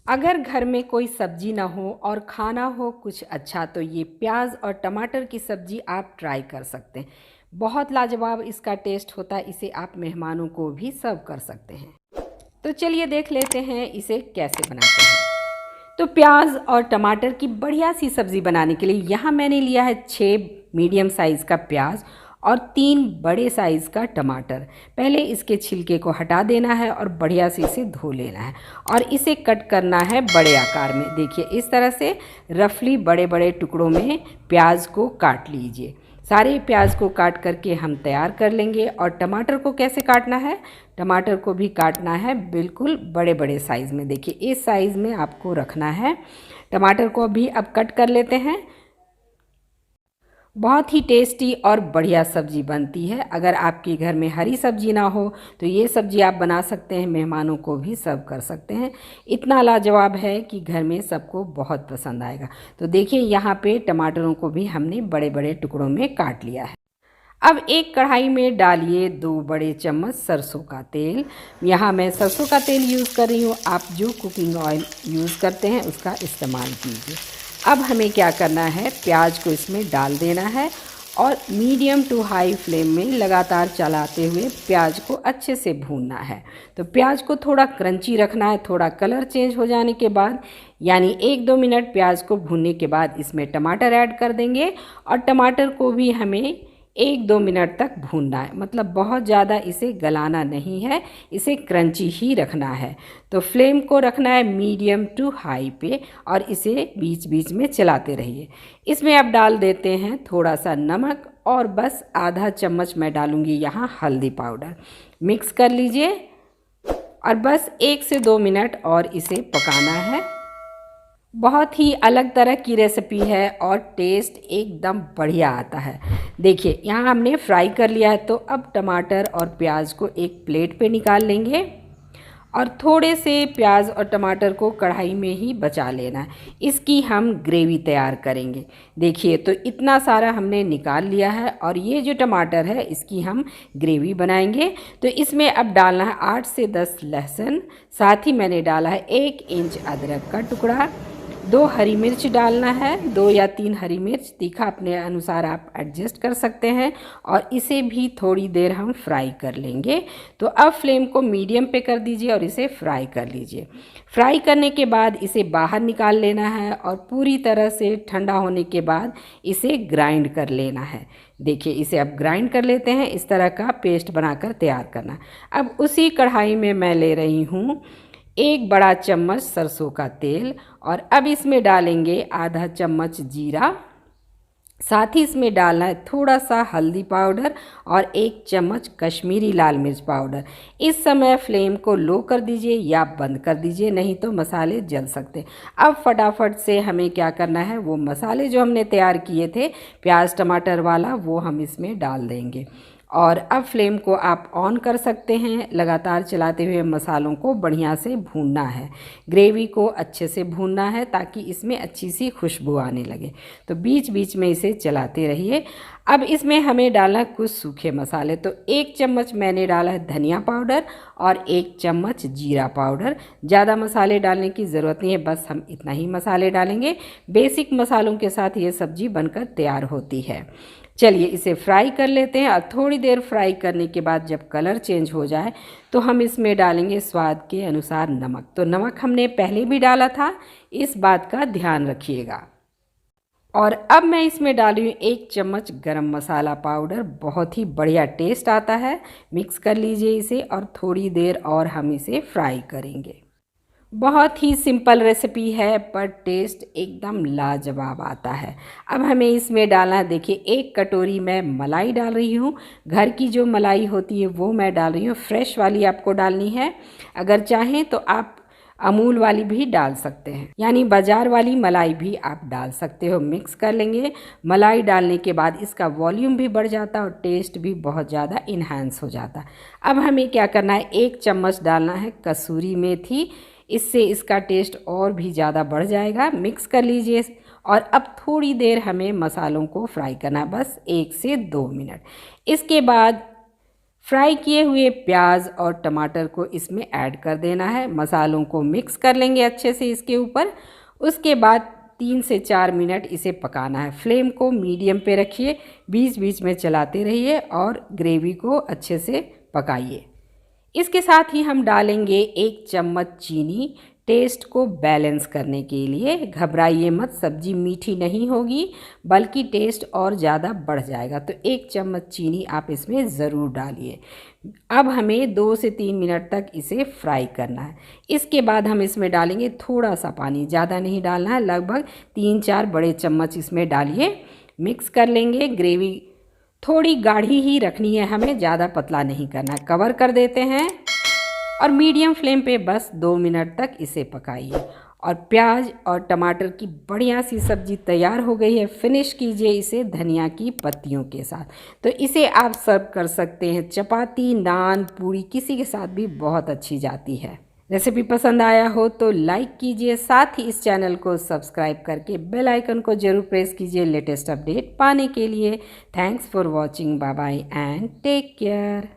अगर घर में कोई सब्जी ना हो और खाना हो कुछ अच्छा तो ये प्याज और टमाटर की सब्जी आप ट्राई कर सकते हैं। बहुत लाजवाब इसका टेस्ट होता है। इसे आप मेहमानों को भी सर्व कर सकते हैं। तो चलिए देख लेते हैं इसे कैसे बनाते हैं। तो प्याज और टमाटर की बढ़िया सी सब्ज़ी बनाने के लिए यहाँ मैंने लिया है 6 मीडियम साइज़ का प्याज और 3 बड़े साइज़ का टमाटर। पहले इसके छिलके को हटा देना है और बढ़िया से इसे धो लेना है और इसे कट करना है बड़े आकार में। देखिए इस तरह से रफली बड़े बड़े टुकड़ों में प्याज को काट लीजिए। सारे प्याज को काट करके हम तैयार कर लेंगे। और टमाटर को कैसे काटना है, टमाटर को भी काटना है बिल्कुल बड़े बड़े साइज़ में। देखिए इस साइज़ में आपको रखना है। टमाटर को भी अब कट कर लेते हैं। बहुत ही टेस्टी और बढ़िया सब्ज़ी बनती है। अगर आपके घर में हरी सब्ज़ी ना हो तो ये सब्ज़ी आप बना सकते हैं, मेहमानों को भी सर्व कर सकते हैं। इतना लाजवाब है कि घर में सबको बहुत पसंद आएगा। तो देखिए यहाँ पे टमाटरों को भी हमने बड़े बड़े टुकड़ों में काट लिया है। अब एक कढ़ाई में डालिए 2 बड़े चम्मच सरसों का तेल। यहाँ मैं सरसों का तेल यूज़ कर रही हूँ, आप जो कुकिंग ऑयल यूज़ करते हैं उसका इस्तेमाल कीजिए। अब हमें क्या करना है, प्याज को इसमें डाल देना है और मीडियम टू हाई फ्लेम में लगातार चलाते हुए प्याज को अच्छे से भूनना है। तो प्याज को थोड़ा क्रंची रखना है। थोड़ा कलर चेंज हो जाने के बाद यानी 1-2 मिनट प्याज को भूनने के बाद इसमें टमाटर ऐड कर देंगे और टमाटर को भी हमें 1-2 मिनट तक भूनना है। मतलब बहुत ज़्यादा इसे गलाना नहीं है, इसे क्रंची ही रखना है। तो फ्लेम को रखना है मीडियम टू हाई पे और इसे बीच बीच में चलाते रहिए। इसमें अब डाल देते हैं थोड़ा सा नमक और बस आधा चम्मच मैं डालूँगी यहाँ हल्दी पाउडर। मिक्स कर लीजिए और बस 1 से 2 मिनट और इसे पकाना है। बहुत ही अलग तरह की रेसिपी है और टेस्ट एकदम बढ़िया आता है। देखिए यहाँ हमने फ्राई कर लिया है। तो अब टमाटर और प्याज को एक प्लेट पे निकाल लेंगे और थोड़े से प्याज और टमाटर को कढ़ाई में ही बचा लेना है। इसकी हम ग्रेवी तैयार करेंगे। देखिए तो इतना सारा हमने निकाल लिया है और ये जो टमाटर है इसकी हम ग्रेवी बनाएंगे। तो इसमें अब डालना है 8 से 10 लहसुन, साथ ही मैंने डाला है 1 इंच अदरक का टुकड़ा, 2 हरी मिर्च डालना है, 2 या 3 हरी मिर्च, तीखा अपने अनुसार आप एडजस्ट कर सकते हैं। और इसे भी थोड़ी देर हम फ्राई कर लेंगे। तो अब फ्लेम को मीडियम पे कर दीजिए और इसे फ्राई कर लीजिए। फ्राई करने के बाद इसे बाहर निकाल लेना है और पूरी तरह से ठंडा होने के बाद इसे ग्राइंड कर लेना है। देखिए इसे अब ग्राइंड कर लेते हैं। इस तरह का पेस्ट बनाकर तैयार करना। अब उसी कढ़ाई में मैं ले रही हूँ 1 बड़ा चम्मच सरसों का तेल और अब इसमें डालेंगे आधा चम्मच जीरा। साथ ही इसमें डालना है थोड़ा सा हल्दी पाउडर और 1 चम्मच कश्मीरी लाल मिर्च पाउडर। इस समय फ्लेम को लो कर दीजिए या बंद कर दीजिए, नहीं तो मसाले जल सकते हैं। अब फटाफट से हमें क्या करना है, वो मसाले जो हमने तैयार किए थे प्याज टमाटर वाला वो हम इसमें डाल देंगे। और अब फ्लेम को आप ऑन कर सकते हैं। लगातार चलाते हुए मसालों को बढ़िया से भूनना है। ग्रेवी को अच्छे से भूनना है ताकि इसमें अच्छी सी खुशबू आने लगे। तो बीच बीच में इसे चलाते रहिए। अब इसमें हमें डालना कुछ सूखे मसाले। तो 1 चम्मच मैंने डाला है धनिया पाउडर और 1 चम्मच जीरा पाउडर। ज़्यादा मसाले डालने की ज़रूरत नहीं है, बस हम इतना ही मसाले डालेंगे। बेसिक मसालों के साथ ये सब्ज़ी बनकर तैयार होती है। चलिए इसे फ्राई कर लेते हैं और थोड़ी देर फ्राई करने के बाद जब कलर चेंज हो जाए तो हम इसमें डालेंगे स्वाद के अनुसार नमक। तो नमक हमने पहले भी डाला था, इस बात का ध्यान रखिएगा। और अब मैं इसमें डाली हूँ 1 चम्मच गरम मसाला पाउडर। बहुत ही बढ़िया टेस्ट आता है। मिक्स कर लीजिए इसे और थोड़ी देर और हम इसे फ्राई करेंगे। बहुत ही सिंपल रेसिपी है पर टेस्ट एकदम लाजवाब आता है। अब हमें इसमें डालना है, देखिए 1 कटोरी मैं मलाई डाल रही हूँ। घर की जो मलाई होती है वो मैं डाल रही हूँ, फ्रेश वाली आपको डालनी है। अगर चाहें तो आप अमूल वाली भी डाल सकते हैं, यानी बाज़ार वाली मलाई भी आप डाल सकते हो। मिक्स कर लेंगे। मलाई डालने के बाद इसका वॉल्यूम भी बढ़ जाता है और टेस्ट भी बहुत ज़्यादा इन्हांस हो जाता है। अब हमें क्या करना है, 1 चम्मच डालना है कसूरी मेथी। इससे इसका टेस्ट और भी ज़्यादा बढ़ जाएगा। मिक्स कर लीजिए और अब थोड़ी देर हमें मसालों को फ्राई करना है, बस 1 से 2 मिनट। इसके बाद फ्राई किए हुए प्याज और टमाटर को इसमें ऐड कर देना है। मसालों को मिक्स कर लेंगे अच्छे से इसके ऊपर। उसके बाद 3 से 4 मिनट इसे पकाना है। फ्लेम को मीडियम पे रखिए, बीच बीच में चलाते रहिए और ग्रेवी को अच्छे से पकाइए। इसके साथ ही हम डालेंगे 1 चम्मच चीनी, टेस्ट को बैलेंस करने के लिए। घबराइए मत, सब्जी मीठी नहीं होगी बल्कि टेस्ट और ज़्यादा बढ़ जाएगा। तो 1 चम्मच चीनी आप इसमें ज़रूर डालिए। अब हमें 2 से 3 मिनट तक इसे फ्राई करना है। इसके बाद हम इसमें डालेंगे थोड़ा सा पानी, ज़्यादा नहीं डालना है, लगभग 3-4 बड़े चम्मच इसमें डालिए। मिक्स कर लेंगे। ग्रेवी थोड़ी गाढ़ी ही रखनी है हमें, ज़्यादा पतला नहीं करना। कवर कर देते हैं और मीडियम फ्लेम पे बस 2 मिनट तक इसे पकाइए। और प्याज और टमाटर की बढ़िया सी सब्ज़ी तैयार हो गई है। फिनिश कीजिए इसे धनिया की पत्तियों के साथ। तो इसे आप सर्व कर सकते हैं चपाती, नान, पूरी, किसी के साथ भी बहुत अच्छी जाती है। रेसिपी पसंद आया हो तो लाइक कीजिए, साथ ही इस चैनल को सब्सक्राइब करके बेल आइकन को जरूर प्रेस कीजिए लेटेस्ट अपडेट पाने के लिए। Thanks for watching. Bye bye and take care.